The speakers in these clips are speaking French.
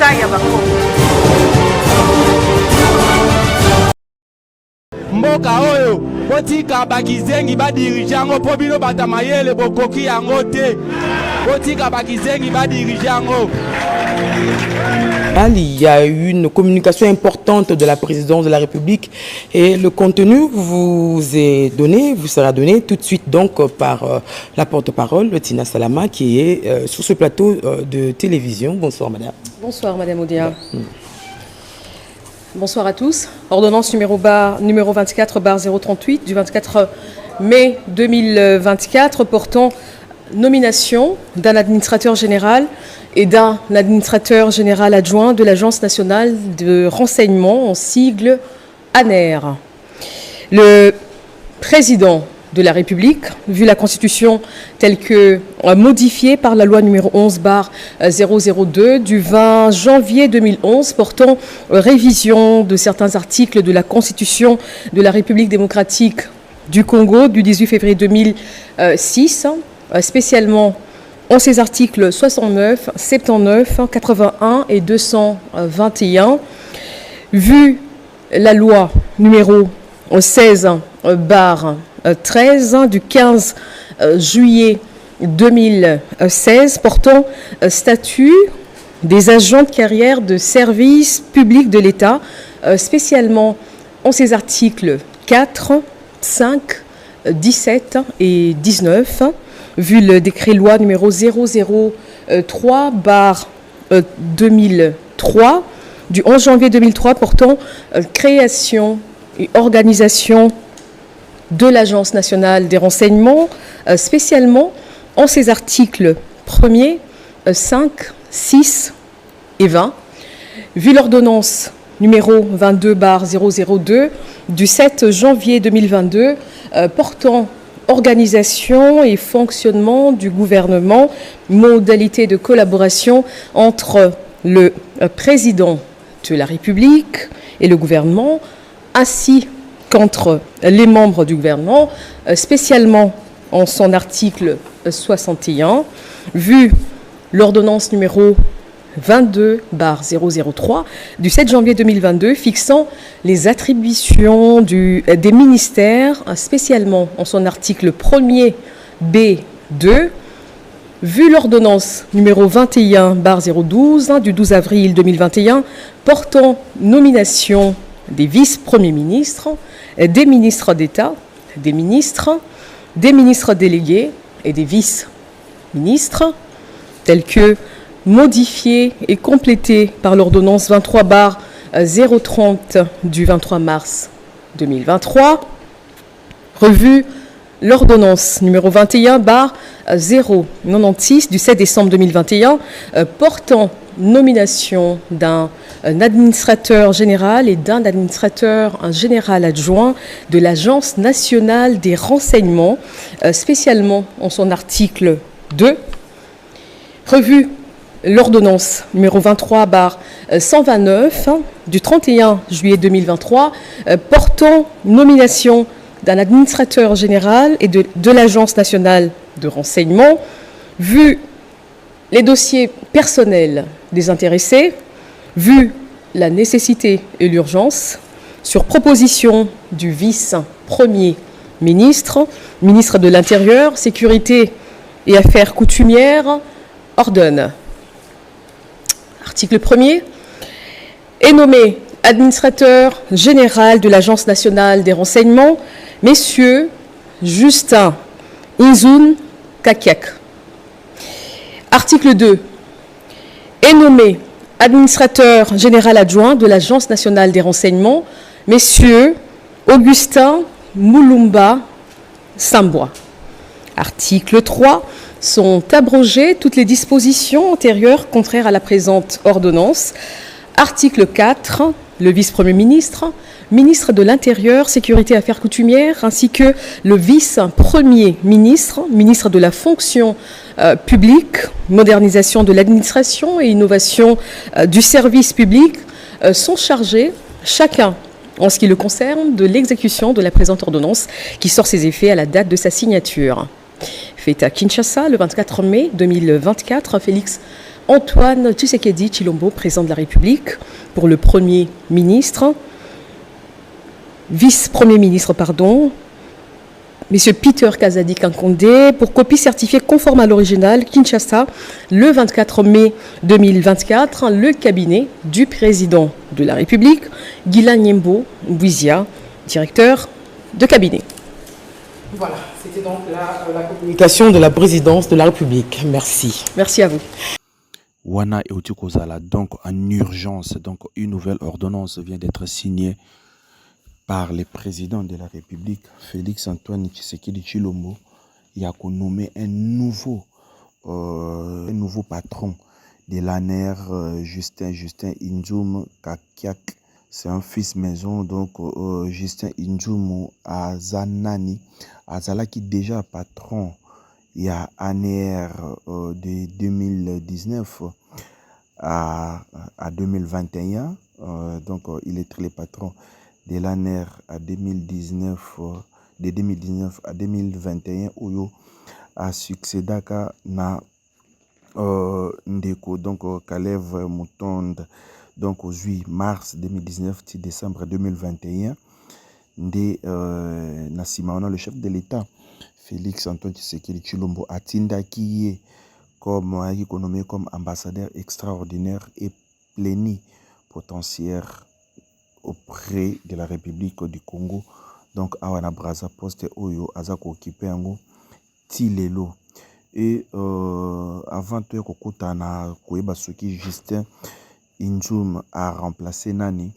epai ya bakoko. Mboka oyo botika bakizengi badirige yango mpo bino bata mayele bokoki yango te. Botika bakizengi badirige yango. Il y a eu une communication importante de la présidence de la République et le contenu vous sera donné tout de suite donc par la porte-parole, Tina Salama, qui est sur ce plateau de télévision. Bonsoir madame. Bonsoir madame Odia. Bonsoir à tous. Ordonnance numéro 24/038 du 24 mai 2024 portant nomination d'un administrateur général et d'un administrateur général adjoint de l'Agence nationale de renseignement, en sigle ANER. Le président de la République, vu la Constitution telle que modifiée par la loi numéro 11/002 du 20 janvier 2011 portant révision de certains articles de la Constitution de la République démocratique du Congo du 18 février 2006, spécialement en ces articles 69, 79, 81 et 221, vu la loi numéro 16/13 du 15 juillet 2016 portant statut des agents de carrière de service public de l'État, spécialement en ces articles 4, 5, 17 et 19, vu le décret-loi numéro 003/2003 du 11 janvier 2003 portant création et organisation de l'Agence nationale des renseignements, spécialement en ses articles 1er, 5, 6 et 20, vu l'ordonnance numéro 22/002 du 7 janvier 2022 portant organisation et fonctionnement du gouvernement, modalités de collaboration entre le président de la République et le gouvernement, ainsi qu'entre les membres du gouvernement, spécialement en son article 61, vu l'ordonnance numéro 22/003 du 7 janvier 2022 fixant les attributions des ministères, spécialement en son article 1er B2, vu l'ordonnance numéro 21/012 du 12 avril 2021 portant nomination des vice-premiers ministres, des ministres d'État, des ministres délégués et des vice-ministres, tels que modifié et complété par l'ordonnance 23/030 du 23 mars 2023, revu l'ordonnance numéro 21/096 du 7 décembre 2021 portant nomination d'un administrateur général et d'un administrateur général adjoint de l'Agence nationale des renseignements, spécialement en son article 2, revu l'ordonnance numéro 23/129 du 31 juillet 2023 portant nomination d'un administrateur général et de l'Agence nationale de renseignement, vu les dossiers personnels des intéressés, vu la nécessité et l'urgence, sur proposition du vice-premier ministre, ministre de l'Intérieur, Sécurité et Affaires coutumières, ordonne. Article 1er, est nommé administrateur général de l'Agence nationale des renseignements, messieurs Justin Inzoun Kakiak. Article 2, est nommé administrateur général adjoint de l'Agence nationale des renseignements, messieurs Augustin Moulumba Sambois. Article 3, sont abrogées toutes les dispositions antérieures contraires à la présente ordonnance. Article 4, le vice-premier ministre, ministre de l'Intérieur, Sécurité et Affaires coutumières, ainsi que le vice-premier ministre, ministre de la fonction publique, modernisation de l'administration et innovation du service public, sont chargés, chacun en ce qui le concerne, de l'exécution de la présente ordonnance qui sort ses effets à la date de sa signature. Fait à Kinshasa le 24 mai 2024, Félix Antoine Tshisekedi Tshilombo, président de la République, pour le Premier ministre, vice-premier ministre, Monsieur Peter Kazadi Kankonde, pour copie certifiée conforme à l'original, Kinshasa, le 24 mai 2024, le cabinet du président de la République, Guilain Nyembo Bouizia, directeur de cabinet. Voilà, c'était donc la communication de la présidence de la République. Merci. Merci à vous. Wana et Otukozala, donc en urgence, donc une nouvelle ordonnance vient d'être signée par le président de la République, Félix Antoine Tshisekedi Tshilombo. Il a nommé un nouveau patron de l'ANER, Justin Inzoum Kakiak. C'est un fils maison, donc Justin Inzoum Azanani, Azala qui déjà patron. Il y a ANER de 2019 à 2021. Donc, il est le patron de l'ANER à 2019, de 2019 à 2021. Où a succédé na Ndeko, donc Kalev Moutonde, donc au 8 mars 2019, 6 décembre 2021. Nassimana, le chef de l'État, Félix Antoine Tshisekedi Tshilombo, Atinda qui est nommé comme ambassadeur extraordinaire et plénipotentiaire auprès de la République du Congo. Donc, Awana Braza Poste Oyo Azako occupé Ango Tilelo. Et avant de Kokotana Koeba Soki Justin Inzoum a remplacé Nani,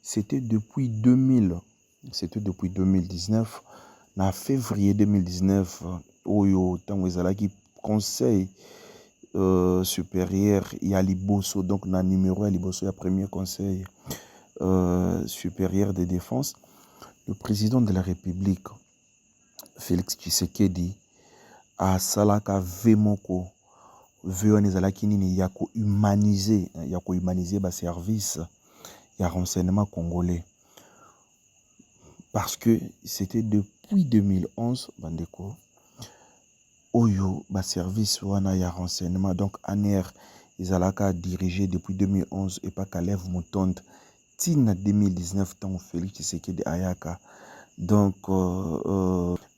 c'était depuis 2019. En février 2019, Oyo Tangwezalaki conseil supérieur, il y a Liboso, donc dans le numéro à Liboso, il y a premier conseil supérieur de défense. Le président de la République, Félix Tshisekedi, a Salaka Vemoko, Veonezalaki Nini, Yako humaniser le service, il y a renseignement congolais. Parce que c'était depuis 2011, Bandeko, Oyo, service wana ya renseignement, donc ANER, ils ont dirigé depuis 2011 et pas Kalev Moutonde, Tina 2019, tant Félix Tshisekedi Ayaka. Donc,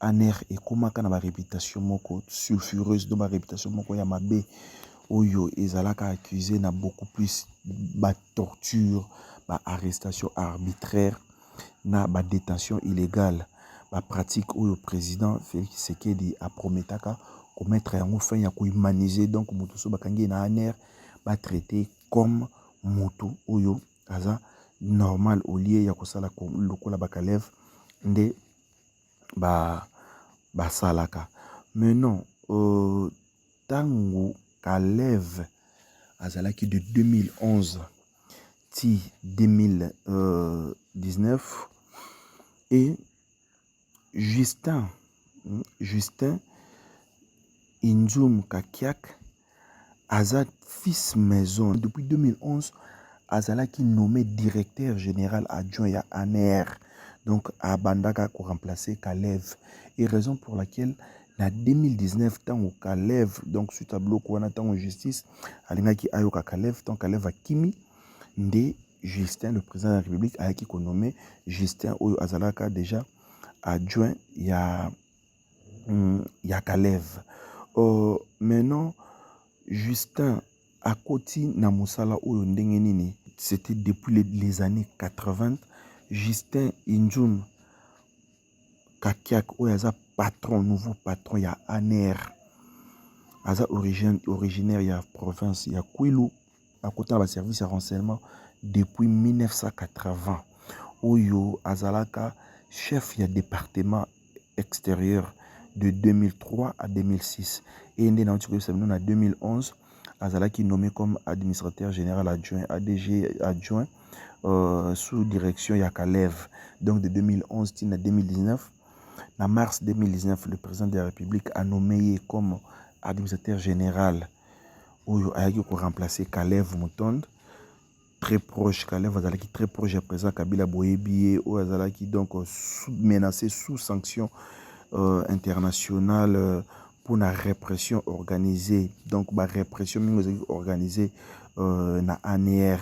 ANER et comment ma réputation moko sulfureuse, de ma réputation moko yamabe, Oyo, ils ont accusé na beaucoup plus de torture, arrestation arbitraire, na détention illégale. La pratique où le président Félix Tshisekedi a promis de mettre en fin ya ko humaniser, donc moto so bakangi na ANER ba traité comme moto oyo aza normal au lieu ya ko sala lokola bakalev nde ba salaka. Mais non, tango Kalev azalaki de 2011 ti 2019 et Justin Inzoum Kakiak, Azad fils maison. Depuis 2011, Azala qui nommé directeur général adjoint à ANER. Donc, à Bandaka pour remplacer Kalev. Et raison pour laquelle, en 2019, tant au Kalev, donc sur tableau qu'on attend en justice, Alina qui a eu Kalev, tant Kalev a Kimi, Ndé Justin, le président de la République, a qui nommé Justin Oyo Azalaka déjà adjoint, il y a Kalev. Maintenant, Justin Akoti Namusala Oyo Ndengenini, c'était depuis les années 80. Justin Inzoum Kakiak Oyo Aza patron, nouveau patron, il y a ANER. Aza originaire, il y a province, il y a Kwilu, à côté de service de renseignement depuis 1980. Oyo Azalaka, chef du département extérieur de 2003 à 2006. Et en 2011, Azalaki nommé comme administrateur général adjoint, ADG adjoint, sous direction Yakalev. Donc de 2011 à 2019. En mars 2019, le président de la République a nommé comme administrateur général Oyo Ayaki pour remplacer Kalev Moutonde. Très proche, Kalev Azalaki très proche du président Kabila Boyebi, Oyo Azalaki donc menacé sous sanction internationale pour la répression organisée. Donc la répression organisée na ANR,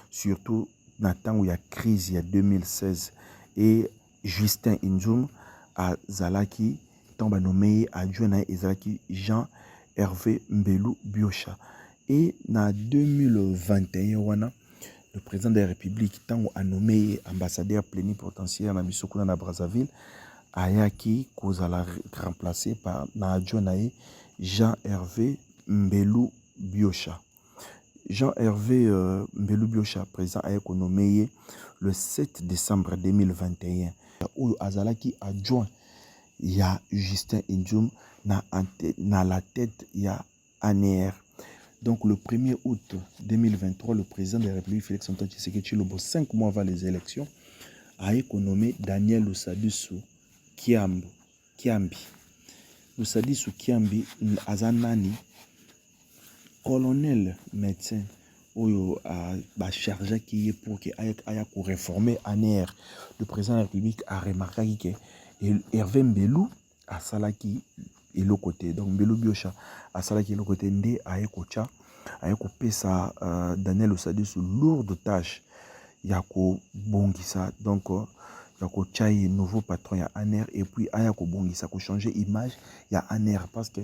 surtout dans le temps où il y a crise, il y a 2016. Et Justin Inzoum à Zalaki, tombe nommé adjoint et Zalaki Jean-Hervé Mbelou Biocha. Et en 2021, le président de la République a nommé ambassadeur plénipotentiaire na Bissokouna na Brazzaville, ayaki kozala remplacé par adjoint Jean-Hervé Mbelou Biocha. Jean-Hervé Mbelou Biocha, président, a été nommé le 7 décembre 2021. Où Azalaki adjoint, il y a Justin Inzoum, na la tête, il y a ANR. Donc le 1er août 2023, le président de la République, Félix Antoine Tshisekedi Tshilombo, 5 mois avant les élections, a été nommé Daniel Lusadisu Kiambi. Lusadisu Kiambi, Azanani, colonel médecin oyo a chargé qui est pour que aya réformer ANR. Le président de la République a remarqué que Hervé Mbelou a salaki et le côté, donc Mbelou Biocha a salaki et le côté ndé a pesa Daniel Lusadisu lourde tâche yako bongisa, donc yako chai nouveau patron ya ANR et puis aya ko bongisa ko changer image ya ANR parce que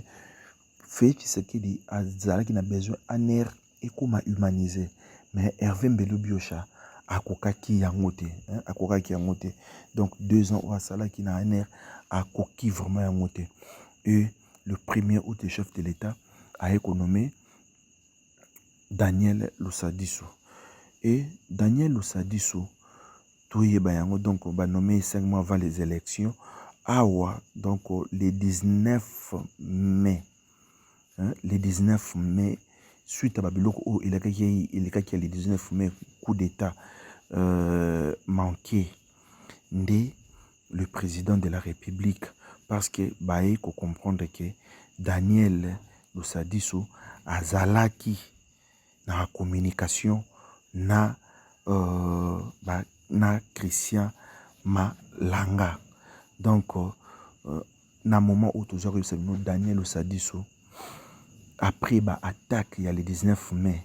fait ce qu'il dit à Zala qui n'a besoin ANR et comment humaniser. Mais Hervé Mbelou Biocha a kokaki yangote, a kokaki yangote. Donc 2 ans au Sala qui n'a ANR a koki vraiment yangote. Et le 1er août, le chef de l'État a économé Daniel Lusadisu. Et Daniel Lusadisu, tout y est donc on va nommer 5 mois avant les élections. Awa, donc le 19 mai. Le 19 mai, suite à Babiloko, il a le 19 mai, coup d'État manqué de le président de la République. Parce que il faut comprendre que Daniel Lusadisu a zalaki na la communication na Christian Malanga. Donc, na moment où tu as Daniel Lusadisu, après l'attaque, il y a le 19 mai,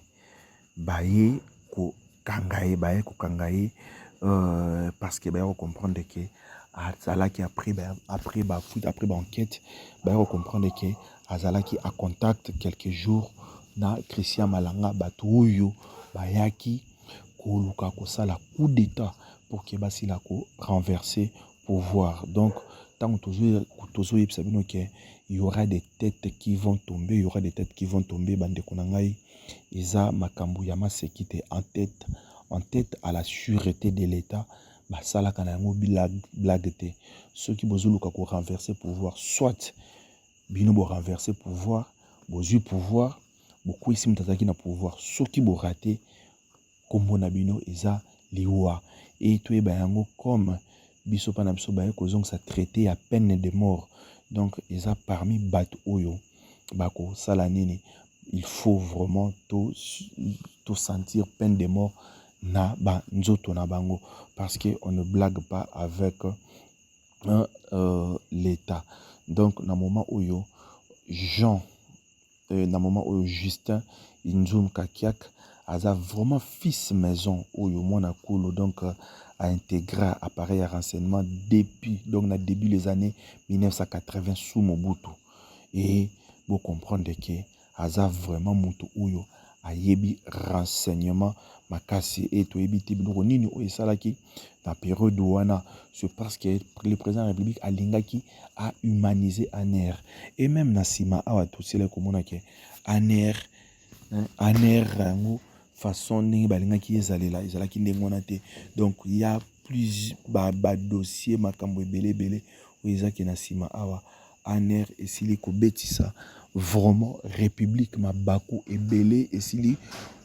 baye ko kangaye parce que on comprendre que Azalaki après enquête, on comprendre que Azalaki a contact quelques jours na Christian Malanga batuyo bayaki ko luka ko sala coup d'état pour que basila ko renverser pouvoir. Donc tant que il y aura des têtes qui vont tomber, bande konangai isa makambu yama sekite en tête à la sûreté de l'État, basala kanango blague. Ceux qui bozuluka ko renverser pouvoir, soit bino bo renverser pouvoir, bozu pouvoir, beaucoup ici mtazaki na pouvoir, ceux qui bo rater kombo na bino isa liwa et tout bayango comme biso pana biso baye kozong sa traité à peine de mort. Donc ils a parmi bat oyo bako salanini, il faut vraiment tout sentir peine de mort na ba nzoto na bango parce que on ne blague pas avec l'État. Donc na moment oyo Justin Inzoum Kakiak a vraiment fils maison oyo mona kulo, donc a intégré appareil à renseignement depuis donc na début les années 1980 sous Mobutu. Et vous comprendre que aza vraiment mutu oyo a yebi renseignement makasi et to yebi tibino nini o esalaki na période wana, c'est parce que le président de la République a lingaki a humanisé ANR. Et même na sima awa to sele komona ke ANR rango façon ndenge balingaki ezalaki ndenge wana te. Donc il y a plusieurs dossiers makambo ebele o ezaki na sima awa ANR esili kobetisa vraiment république mabaku ebele esili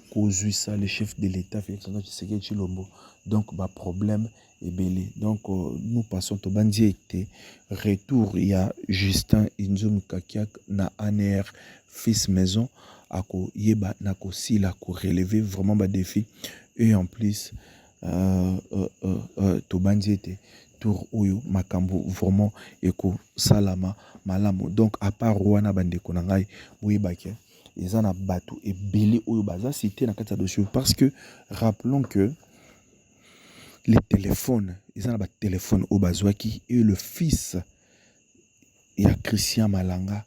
kozwisa le chef de l'État Félix Antoine Tshisekedi Tshilombo. Donc problème ebele. Donc nous passons au bandiete retour, il y a Justin Inzoum Kakiak na ANR fils maison ako yeba na ko sila ko relever vraiment ba défi. Et en plus tobandi ete tour oyo makambo vraiment eko salama malamu. Donc à part wana bandeko na ngai boyebake eza na bato ebele oyo baza cité na kati ya dossier, parce que rappelons que les téléphones, ils ont un téléphone au bazouaki, et le fils Christian Malanga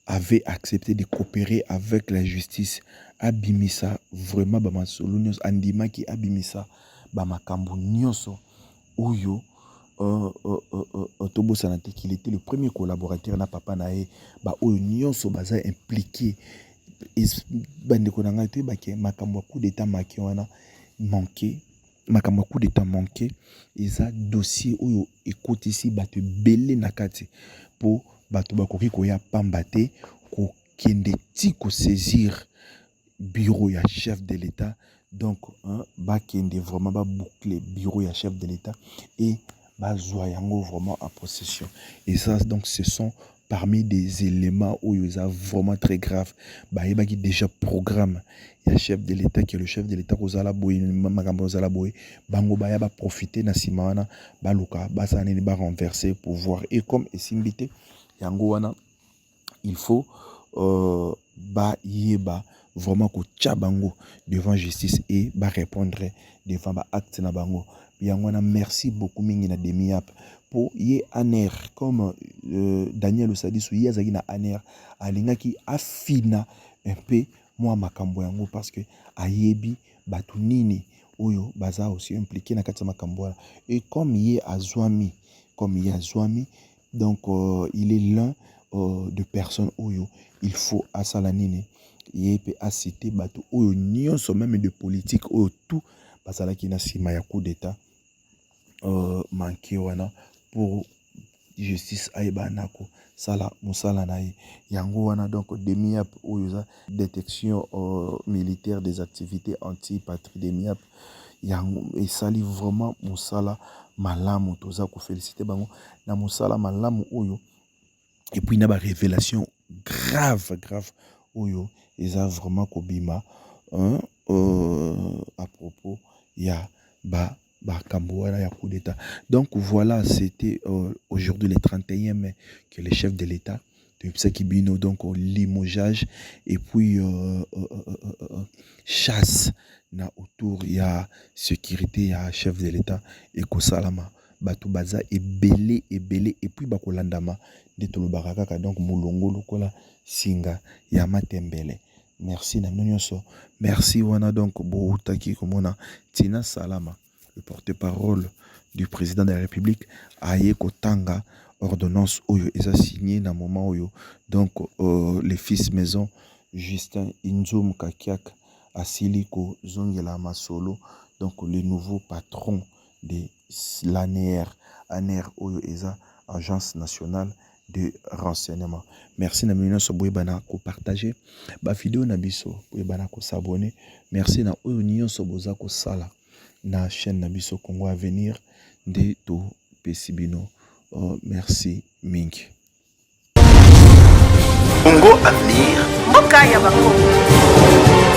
avait accepté de coopérer avec la justice. Abimisa vraiment ba masolo nyos andima ki abimisa ba makambo nyonso oyo Tobo Sanate qu'il était le premier collaborateur na papa nae ba oyo nyonso baza impliqué bande konanga te ba ke makambo coup d'état maki wana manqué makambo coup d'état manqué eza dossier oyo ekotisi bato belé na kati po bato bakoki koya pamba te ko kende ti ko saisir bureau ya chef de l'État. Donc ba kende vraiment ba boucler bureau ya chef de l'État et ba zwa yango vraiment en possession. Et ça donc ce sont parmi des éléments où il y a vraiment très grave. Bah il y a déjà programme il y a chef de l'État qui est le chef de l'État Kozala Boy makambo Kozala Boy bango ba ya ba profiter na simana ba luka ba saneni ba renverser pouvoir et comme esimbité yango wana il faut ba yeba vraiment ko tchabango devant justice et ba répondre devant ba acte na bango yangwana. Merci beaucoup mingi na demi-ap pour y aner comme Daniel Osadisou y azaki na aner alingaki afina un peu moi makambo yango parce que ayebi batu nini oyo baza aussi impliqué na kati makambo et comme y azwami donc il est l'un de personnes oyo il faut asala nini yepe a cité batu oyo nyonso même de politique oyo tout basala ki na sima ya coup d'état manqué wana pour justice ayeba nako sala musala nae yango wana. Donc demi-ap oyo détection militaire des activités anti-patrie demi-ap yango et sali vraiment musala malamu toza ko féliciter bango na musala malamu oyo. Et puis il y a une révélation grave oyo eza vraiment kobima à propos ya ba Kambouara ya coup d'état. Donc voilà, c'était aujourd'hui le 31 mai que le chef de l'État de Psakibino donc limogeage et puis chasse na autour il y a sécurité il y a chef de l'État et Kosalama Batu Baza et belé et puis Bakolandama de Tolobaraka donc Moulongo Lokola Singa Yamatembele. Merci na nyonso. Merci wana donc Boutaki komona Tina Salama le porte-parole du président de la République Aye Kotanga ordonnance oyo eza signé na moment oyo donc les fils maison Justin Inzoum Kakiak Asiliko Zongela Masolo donc le nouveau patron de l'ANER oyo eza agence nationale de renseignement. Merci na mino so boyebana ko partager ba vidéo na biso boyebana ko s'abonner. Merci na oyo nyonso boza ko sala na chaîne na biso Congo Avenir de to pesibino. Merci mingi. Congo Avenir. Mboka ya Bakongo.